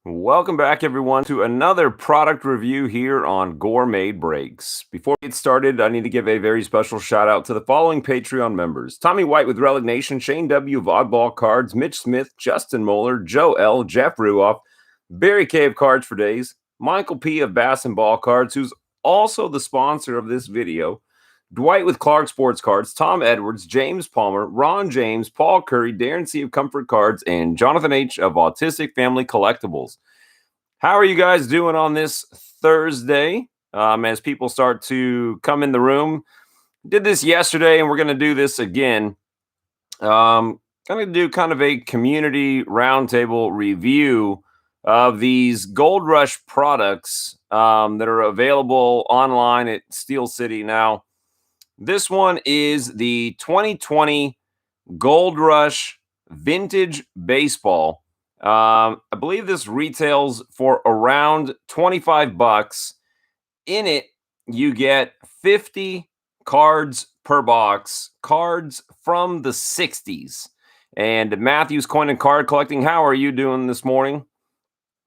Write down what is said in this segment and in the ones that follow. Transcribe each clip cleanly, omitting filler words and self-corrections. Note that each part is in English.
Welcome back, everyone, to another product review here on Gore Made Breaks. Before we get started, I need to give a very special shout out to the following Patreon members: Tommy White with Relic Nation, Shane W. of Oddball Cards, Mitch Smith, Justin Moeller, Joe L., Jeff Ruoff, Barry K. of Cards for Days, Michael P. of Bass and Ball Cards, who's also the sponsor of this video, Dwight with Clark Sports Cards, Tom Edwards, James Palmer, Ron James, Paul Curry, Darren C. of Comfort Cards, and Jonathan H. of Autistic Family Collectibles. How are you guys doing on this Thursday as people start to come in the room? Did this yesterday, and we're going to do this again. I'm going to do kind of a community roundtable review of these Gold Rush products that are available online at Steel City. Now, this one is the 2020 Gold Rush Vintage Baseball. I believe this retails for around $25. In it, you get 50 cards per box, cards from the 60s. And Matthew's Coin and Card Collecting, how are you doing this morning?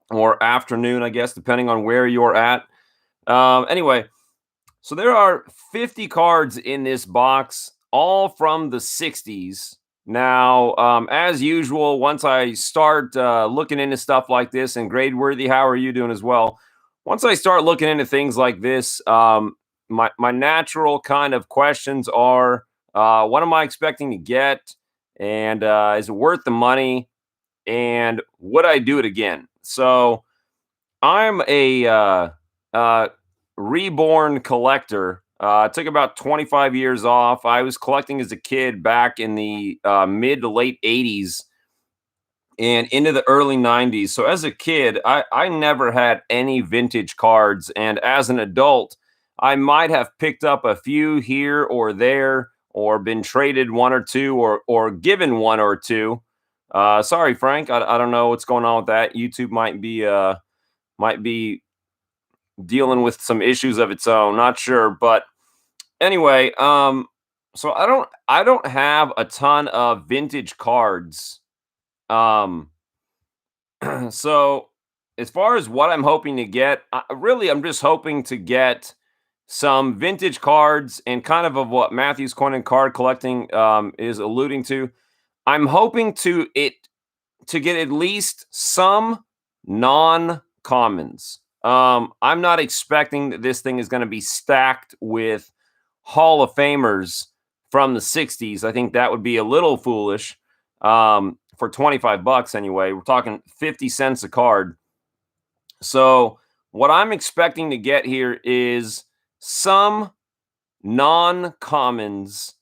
Or afternoon, I guess, depending on where you're at. Anyway, so there are 50 cards in this box, all from the 60s. Now, as usual, once I start looking into stuff like this, and Gradeworthy, how are you doing as well? Once I start looking into things like this, my natural kind of questions are, what am I expecting to get? And is it worth the money? And would I do it again? So I'm a reborn collector. Took about 25 years off. I was collecting as a kid back in the mid to late 80s and into the early 90s. So as a kid, I never had any vintage cards. And as an adult, I might have picked up a few here or there, or been traded one or two, or given one or two. Sorry, Frank. I don't know what's going on with that. YouTube might be dealing with some issues of its own. Not sure, but anyway, so I don't have a ton of vintage cards. Um, so as far as what I'm hoping to get, I'm just hoping to get some vintage cards, and kind of what Matthew's Coin and Card Collecting is alluding to. I'm hoping to get at least some non-commons. I'm not expecting that this thing is going to be stacked with Hall of Famers from the 60s. I think that would be a little foolish for $25 anyway. We're talking 50 cents a card. So what I'm expecting to get here is some non-commons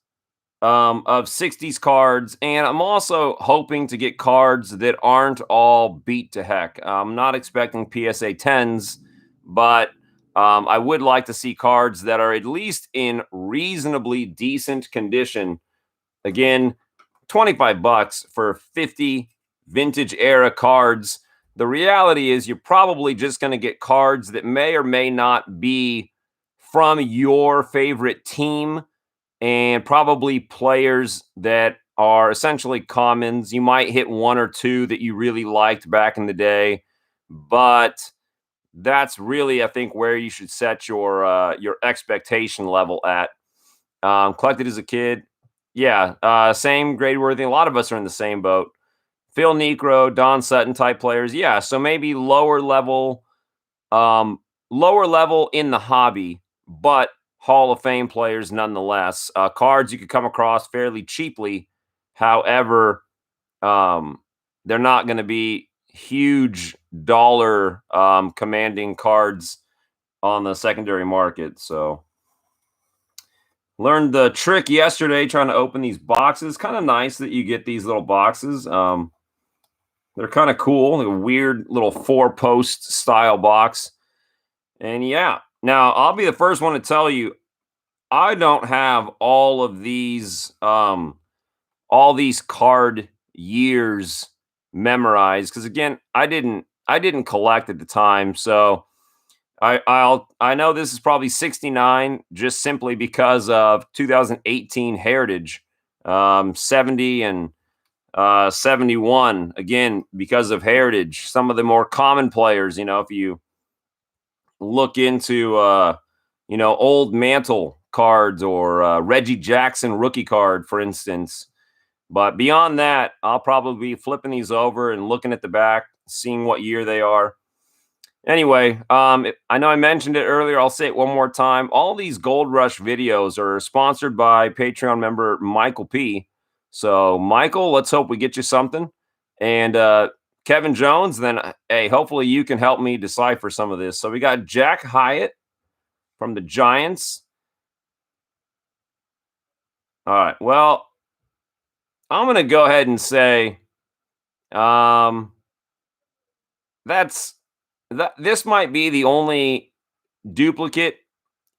of 60s cards, and I'm also hoping to get cards that aren't all beat to heck. I'm not expecting PSA 10s, but I would like to see cards that are at least in reasonably decent condition. Again, $25 for 50 vintage era cards. The reality is you're probably just going to get cards that may or may not be from your favorite team, and probably players that are essentially commons. You might hit one or two that you really liked back in the day, but that's really, I think, where you should set your expectation level at. Collected as a kid, yeah, same Gradeworthy. A lot of us are in the same boat. Phil Necro, Don Sutton type players, yeah. So maybe lower level in the hobby, but Hall of Fame players nonetheless. Cards you could come across fairly cheaply. However, they're not going to be huge dollar commanding cards on the secondary market. So learned the trick yesterday trying to open these boxes. Kind of nice that you get these little boxes. They're kind of cool, like a weird little 4-post style box. And yeah, now I'll be the first one to tell you, I don't have all these card years memorized, because again, I didn't collect at the time. So I know this is probably 69 just simply because of 2018 Heritage, 70 and 71, again, because of heritage. Some of the more common players, if you look into, old Mantle cards or Reggie Jackson rookie card, for instance. But beyond that, I'll probably be flipping these over and looking at the back, seeing what year they are. Anyway, I know I mentioned it earlier. I'll say it one more time. All these Gold Rush videos are sponsored by Patreon member Michael P. So, Michael, let's hope we get you something. And Kevin Jones, then, hey, hopefully you can help me decipher some of this. So, we got Jack Hyatt from the Giants. All right. Well, I'm going to go ahead and say this might be the only duplicate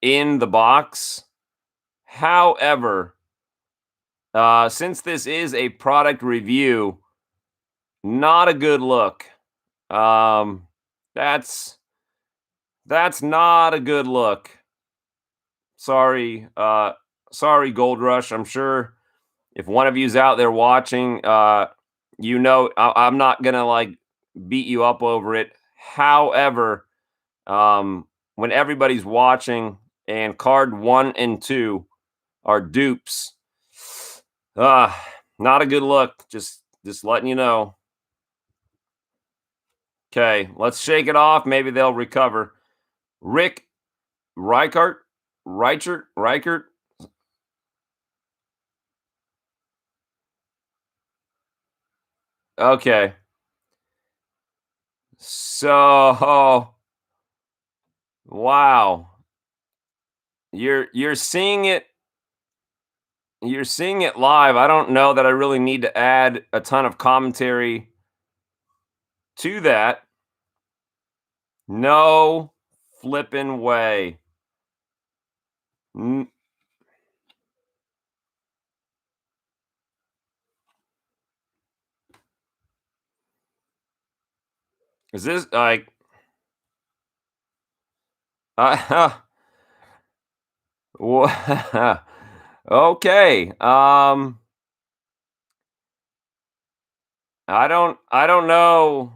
in the box. However, since this is a product review, not a good look. That's not a good look. Sorry, Gold Rush. I'm sure if one of you's out there watching, I'm not gonna like beat you up over it. However, when everybody's watching and card 1 and 2 are dupes, not a good look. Just letting you know. Okay, let's shake it off. Maybe they'll recover. Rick Reichert. Okay. So, wow. You're seeing it. You're seeing it live. I don't know that I really need to add a ton of commentary to that. No flipping way. Is this like okay. I don't know.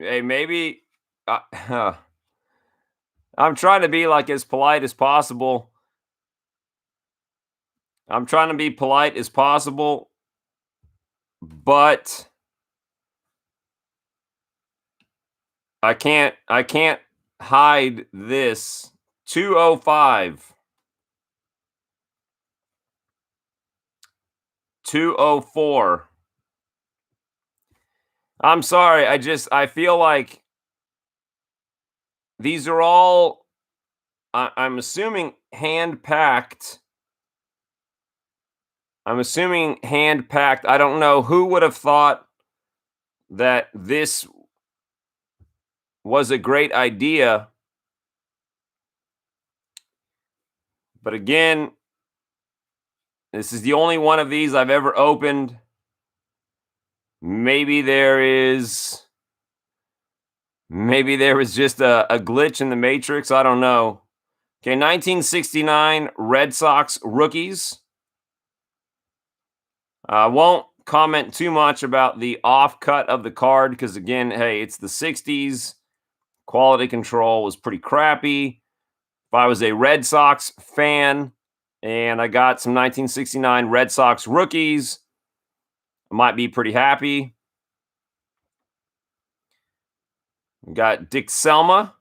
Hey, maybe I'm trying to be like as polite as possible. I'm trying to be polite as possible, but I can't hide this. 205. 204. I'm sorry. I feel like these are all I'm assuming hand packed. I'm assuming hand packed. I don't know who would have thought that this was a great idea. But again, this is the only one of these I've ever opened. Maybe there was just a glitch in the matrix. I don't know. Okay, 1969 Red Sox rookies. I won't comment too much about the off cut of the card because, again, hey, it's the 60s. Quality control was pretty crappy. If I was a Red Sox fan and I got some 1969 Red Sox rookies, I might be pretty happy. We got Dick Selma,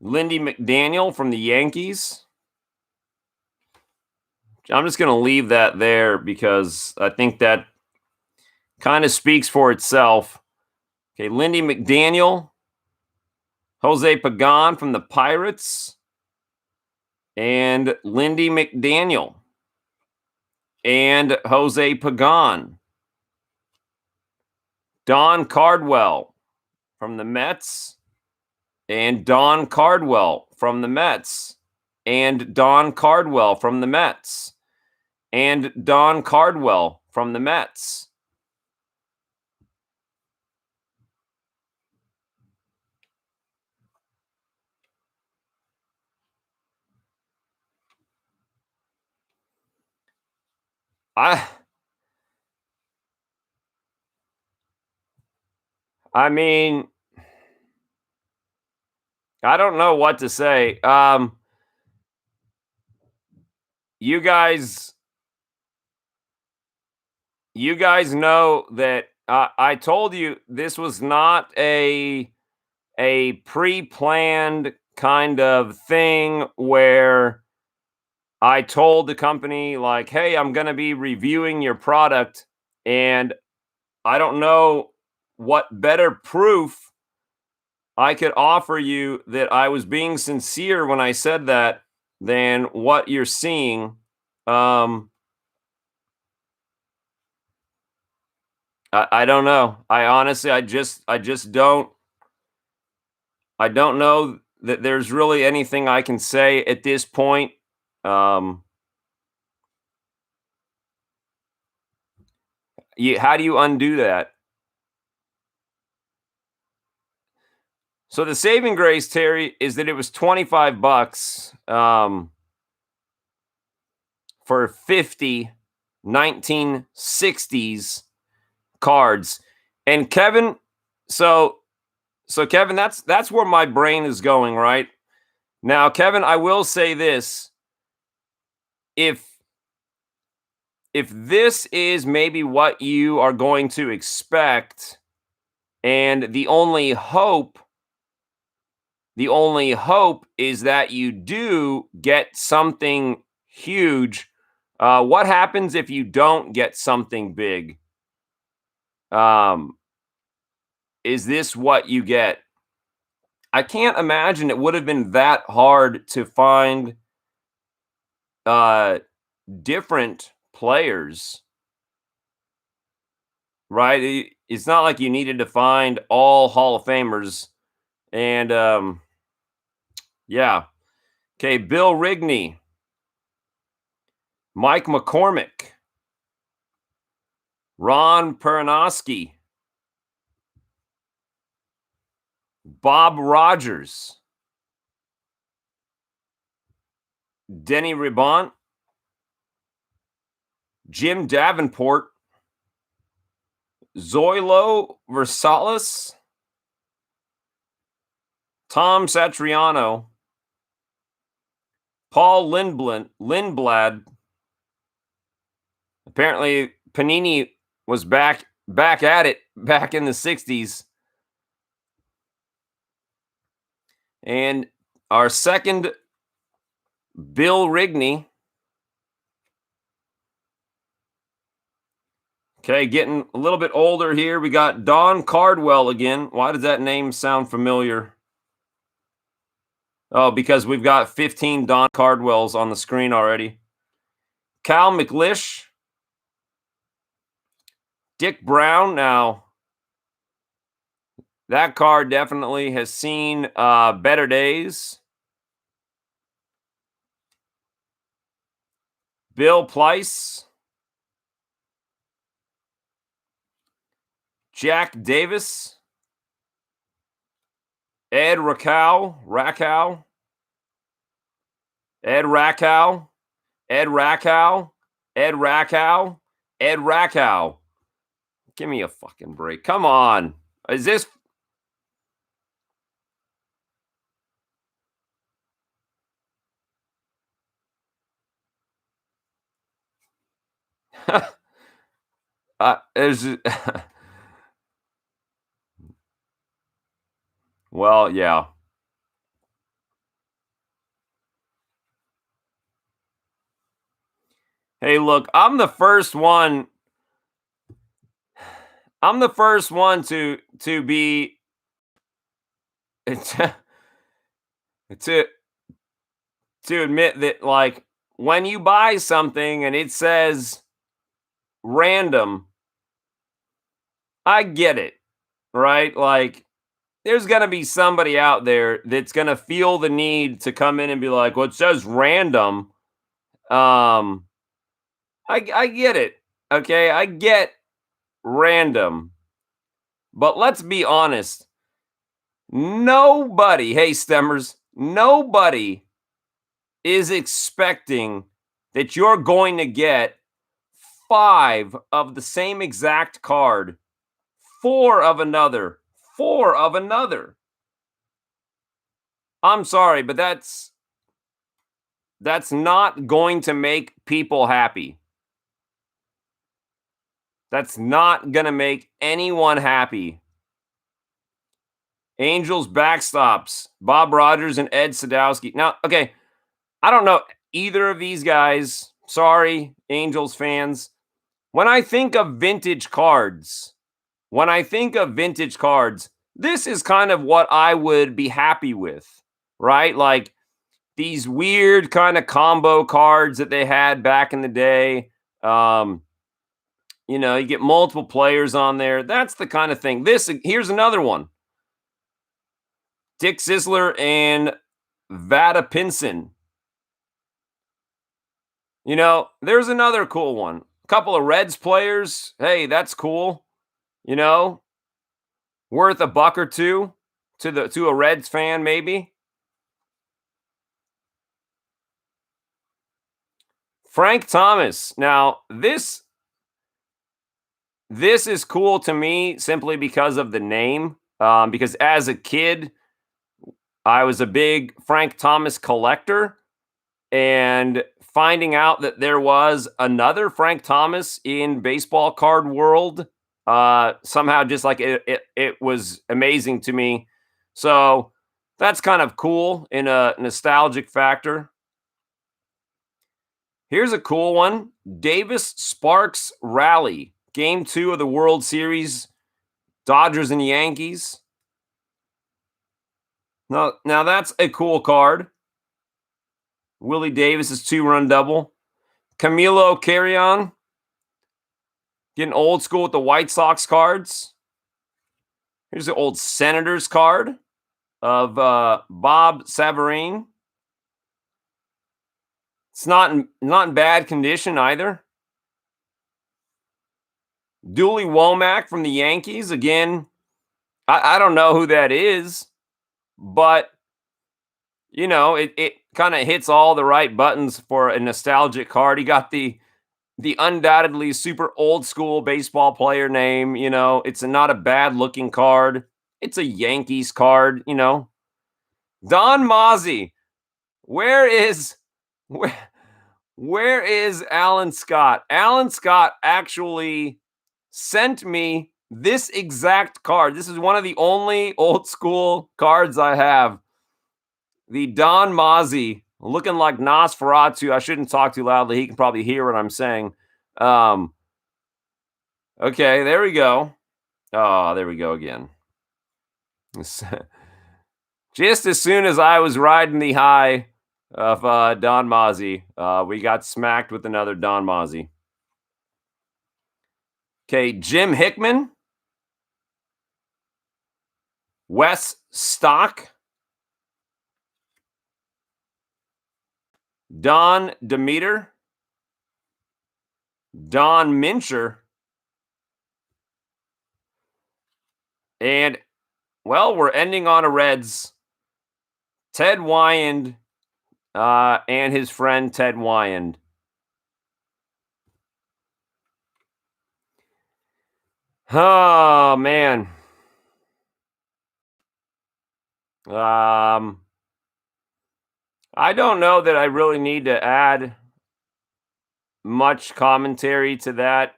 Lindy McDaniel from the Yankees. I'm just going to leave that there because I think that kind of speaks for itself. Okay, Lindy McDaniel, Jose Pagan from the Pirates, and Lindy McDaniel, and Jose Pagan. Don Cardwell from the Mets, and Don Cardwell from the Mets, and Don Cardwell from the Mets, and Don Cardwell from the Mets. I mean, I don't know what to say. You guys, you guys know that I told you this was not a pre-planned kind of thing where I told the company like, "Hey, I'm going to be reviewing your product," and I don't know what better proof I could offer you that I was being sincere when I said that than what you're seeing. Um, I don't know. I honestly, I just I don't know that there's really anything I can say at this point. Um, how do you undo that? So the saving grace, Terry, is that it was 25 bucks for 50 1960s cards. And Kevin, so Kevin, that's where my brain is going, right? Now, Kevin, I will say this. If this is maybe what you are going to expect, and the only hope is that you do get something huge. What happens if you don't get something big? Um, is this what you get? I can't imagine it would have been that hard to find uh, different players, right? It's not like you needed to find all Hall of Famers. And yeah. Okay, Bill Rigney, Mike McCormick, Ron Pernoski, Bob Rogers, Denny Ribont, Jim Davenport, Zoilo Versalis, Tom Satriano, Paul Lindblad. Apparently, Panini was back at it back in the 60s. And our second, Bill Rigney. Okay, getting a little bit older here. We got Don Cardwell again. Why does that name sound familiar? Oh, because we've got 15 Don Cardwells on the screen already. Cal McLish, Dick Brown. Now, that card definitely has seen better days. Bill Pleiss, Jack Davis, Ed Rakow, Ed Rakow, Ed Rakow, Ed Rakow, Ed Rakow. Give me a fucking break. Come on. Is this? Is well, yeah. Hey, look, I'm the first one to be to to admit that, like, when you buy something and it says random, I get it, right? Like, there's gonna be somebody out there that's gonna feel the need to come in and be like, "Well, it says random." Um, I get it. Okay, I get random, but let's be honest. Nobody, hey Stemmers, nobody is expecting that you're going to get 5 of the same exact card, 4 of another, 4 of another. I'm sorry, but that's not going to make people happy. That's not going to make anyone happy. Angels backstops, Bob Rogers and Ed Sadowski. Now, okay, I don't know either of these guys. Sorry, Angels fans. When I think of vintage cards, this is kind of what I would be happy with, right? Like these weird kind of combo cards that they had back in the day. You get multiple players on there. That's the kind of thing. Here's another one. Dick Sisler and Vadapinson. There's another cool one. A couple of Reds players. Hey, that's cool. Worth a buck or two to a Reds fan, maybe. Frank Thomas. Now, this is cool to me simply because of the name. Because as a kid, I was a big Frank Thomas collector, and finding out that there was another Frank Thomas in baseball card world, somehow just like it was amazing to me. So that's kind of cool in a nostalgic factor. Here's a cool one. Davis Sparks Rally, Game 2 of the World Series, Dodgers and Yankees. Now that's a cool card. Willie Davis's 2-run double. Camilo Carrion, getting old school with the White Sox cards. Here's the old Senators card of Bob Savarine. It's not in bad condition either. Dooley Womack from the Yankees. Again, I don't know who that is, but it kind of hits all the right buttons for a nostalgic card. He got the undoubtedly super old school baseball player name. It's not a bad looking card. It's a Yankees card. Don Mozzie. Where is Alan Scott? Alan Scott actually sent me this exact card. This is one of the only old school cards I have. The Don Mozzie, looking like Nosferatu. I shouldn't talk too loudly. He can probably hear what I'm saying. Okay, there we go. Oh, there we go again. Just as soon as I was riding the high of Don Mozzie, we got smacked with another Don Mozzie. Okay, Jim Hickman. Wes Stock. Don Demeter. Don Mincher. And, well, we're ending on a Reds. Ted Wyand and his friend Ted Wyand. Oh, man. I don't know that I really need to add much commentary to that.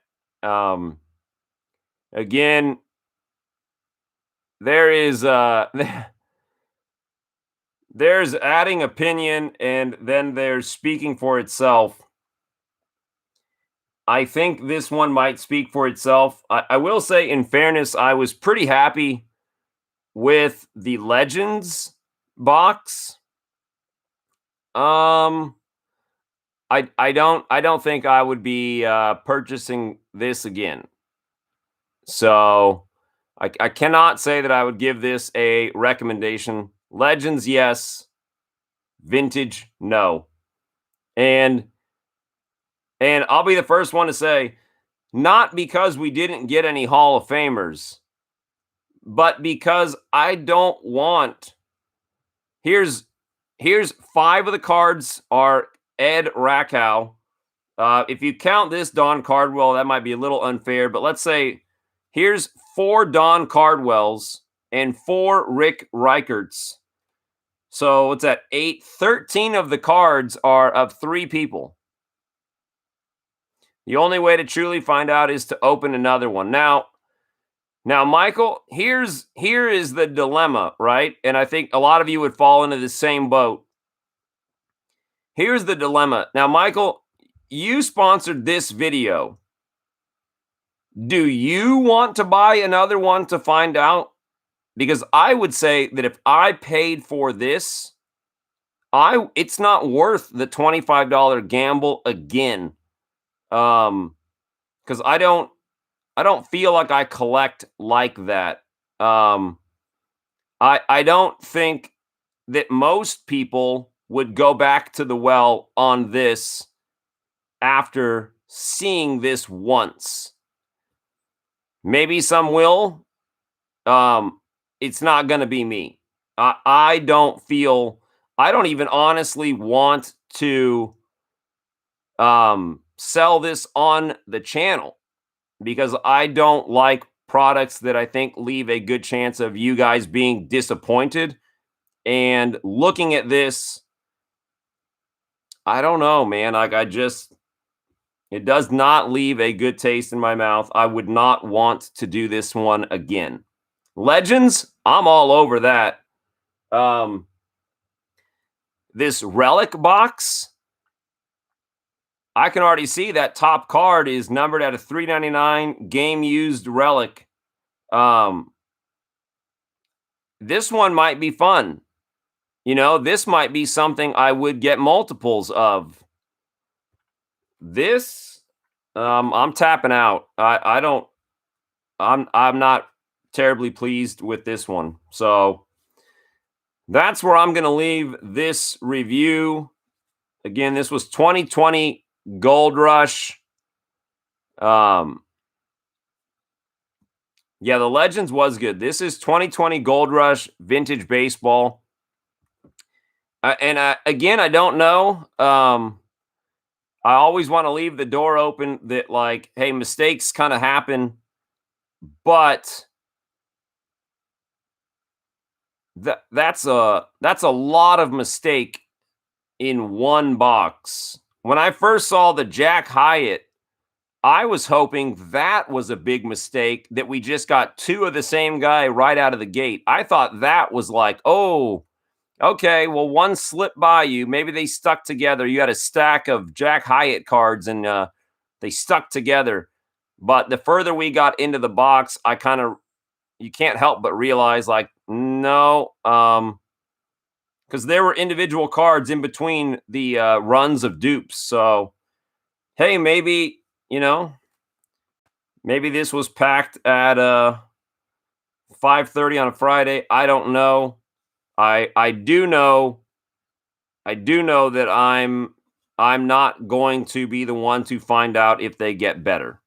Again, there is there's adding opinion, and then there's speaking for itself. I think this one might speak for itself. I will say, in fairness, I was pretty happy with the Legends box. I don't think I would be purchasing this again. So I cannot say that I would give this a recommendation. Legends, yes. Vintage, no. And I'll be the first one to say, not because we didn't get any Hall of Famers, but because I don't want. Here's 5 of the cards are Ed Rakow. If you count this Don Cardwell, that might be a little unfair, but let's say here's 4 Don Cardwells and 4 Rick Reicherts. So what's that? 8, 13 of the cards are of 3 people. The only way to truly find out is to open another one. Now, Michael, here is the dilemma, right? And I think a lot of you would fall into the same boat. Here's the dilemma. Now, Michael, you sponsored this video. Do you want to buy another one to find out? Because I would say that if I paid for this, it's not worth the $25 gamble again. Because I don't feel like I collect like that. I don't think that most people would go back to the well on this after seeing this once. Maybe some will. It's not going to be me. I don't even honestly want to sell this on the channel because I don't like products that I think leave a good chance of you guys being disappointed. And looking at this, I don't know, man. It does not leave a good taste in my mouth. I would not want to do this one again. Legends, I'm all over that. This relic box, I can already see that top card is numbered at a $3.99 game used relic. This one might be fun. This might be something I would get multiples of. This, I'm tapping out. I'm not terribly pleased with this one. So that's where I'm going to leave this review. Again, this was 2020 Gold Rush. Yeah, the Legends was good. This is 2020 Gold Rush Vintage Baseball. Again, I don't know. I always want to leave the door open that, like, hey, mistakes kind of happen, but that's a lot of mistake in one box. When I first saw the Jack Hyatt, I was hoping that was a big mistake, that we just got 2 of the same guy right out of the gate. I thought that was like, oh, okay, well, one slipped by you. Maybe they stuck together. You had a stack of Jack Hyatt cards and they stuck together. But the further we got into the box, you can't help but realize, like, no, because there were individual cards in between the runs of dupes. So, hey, maybe this was packed at 5:30 on a Friday. I don't know. I do know that I'm not going to be the one to find out if they get better.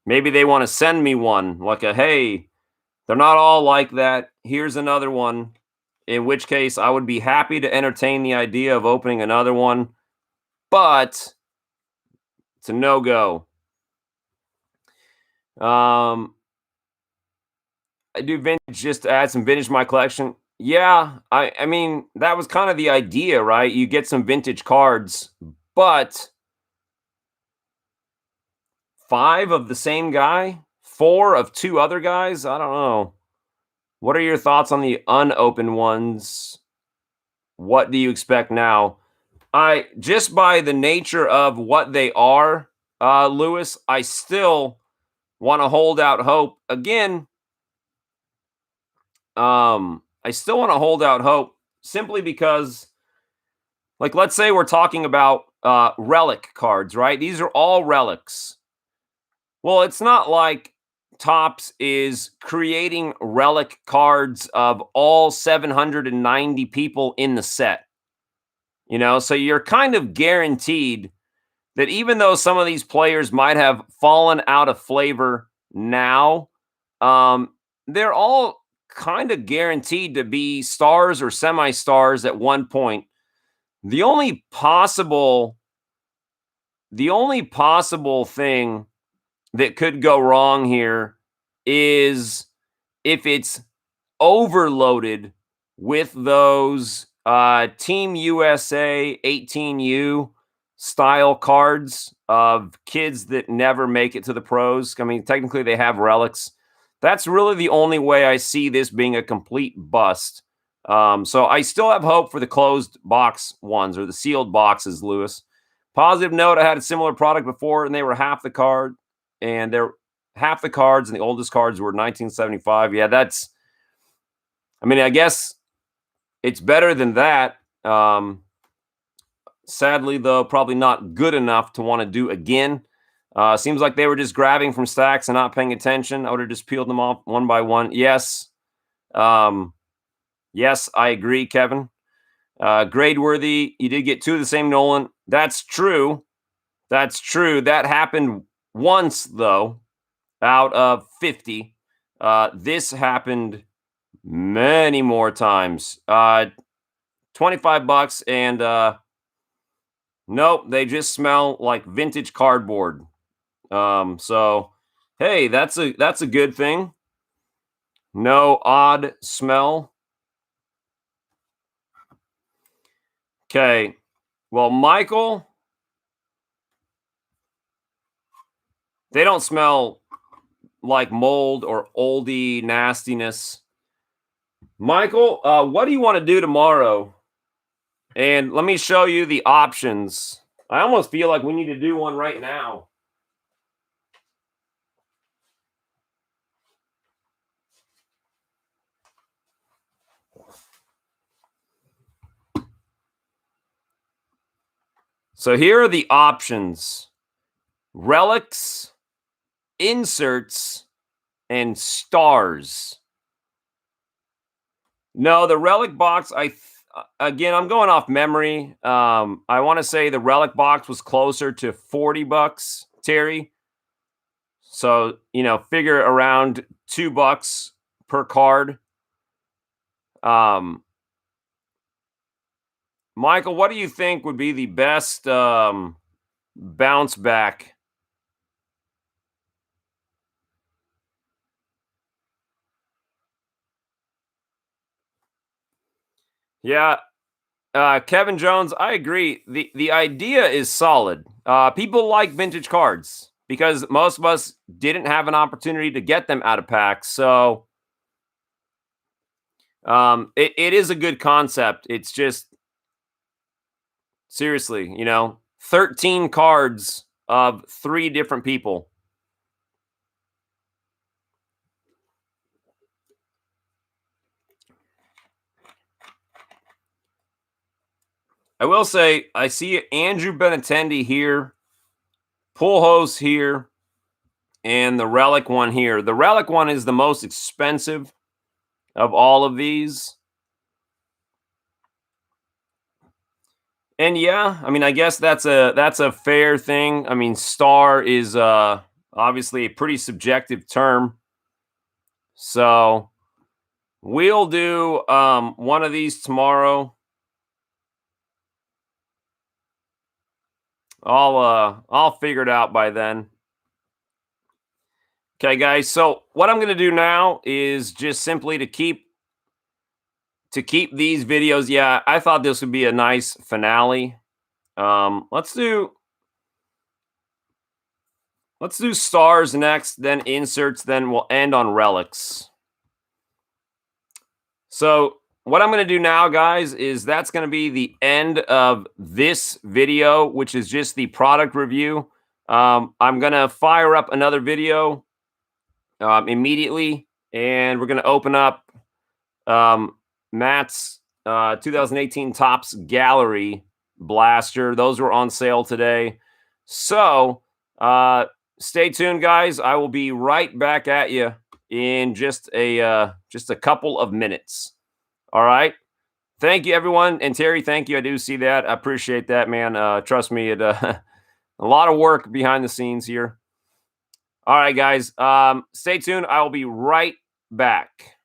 Maybe they want to send me one, like hey, they're not all like that. Here's another one. In which case, I would be happy to entertain the idea of opening another one, but it's a no-go. I do vintage just to add some vintage to my collection. Yeah, I mean, that was kind of the idea, right? You get some vintage cards, but 5 of the same guy, 4 of 2 other guys? I don't know. What are your thoughts on the unopened ones? What do you expect now? Just by the nature of what they are, Lewis, I still want to hold out hope. Again, I still want to hold out hope simply because, like, let's say we're talking about relic cards, right? These are all relics. Well, it's not like Topps is creating relic cards of all 790 people in the set. So you're kind of guaranteed that even though some of these players might have fallen out of flavor now, they're all kind of guaranteed to be stars or semi-stars at one point. The only possible The only possible thing that could go wrong here is if it's overloaded with those Team USA 18U style cards of kids that never make it to the pros. I mean, technically they have relics. That's really the only way I see this being a complete bust. So I still have hope for the closed box ones or the sealed boxes, Lewis. Positive note, I had a similar product before and they were half the card and they're half the cards and the oldest cards were 1975. Yeah, I guess it's better than that. Sadly, though, probably not good enough to want to do again. Seems like they were just grabbing from stacks and not paying attention. I would have just peeled them off one by one. Yes. Yes, I agree, Kevin. Grade worthy. You did get two of the same Nolan. That's true. That's true. That happened once, though, out of 50. This happened many more times. $25 and nope, they just smell like vintage cardboard. So hey, that's a good thing. No odd smell. Okay. Well, Michael, they don't smell like mold or oldie nastiness. Michael, what do you want to do tomorrow? And let me show you the options. I almost feel like we need to do one right now. So here are the options: relics, inserts, and stars. No, the relic box, again, I'm going off memory. I want to say the relic box was closer to $40, Terry. So, figure around $2 per card. Michael, what do you think would be the best bounce back? Yeah, Kevin Jones, I agree. The idea is solid. People like vintage cards because most of us didn't have an opportunity to get them out of packs. So it is a good concept. It's just seriously, 13 cards of 3 different people. I will say, I see Andrew Benintendi here, Pujols here, and the relic one here. The relic one is the most expensive of all of these. And yeah, I guess that's a fair thing. Star is obviously a pretty subjective term. So we'll do one of these tomorrow. I'll figure it out by then. Okay, guys. So what I'm going to do now is just simply to keep these videos. Yeah, I thought this would be a nice finale. Let's do stars next, then inserts, then we'll end on relics. So what I'm going to do now, guys, is that's going to be the end of this video, which is just the product review. I'm going to fire up another video immediately, and we're going to open up Matt's 2018 Topps Gallery Blaster. Those were on sale today. So stay tuned, guys. I will be right back at you in just a couple of minutes. All right. Thank you, everyone. And Terry, thank you. I do see that. I appreciate that, man. Trust me, it a lot of work behind the scenes here. All right, guys. Stay tuned. I will be right back.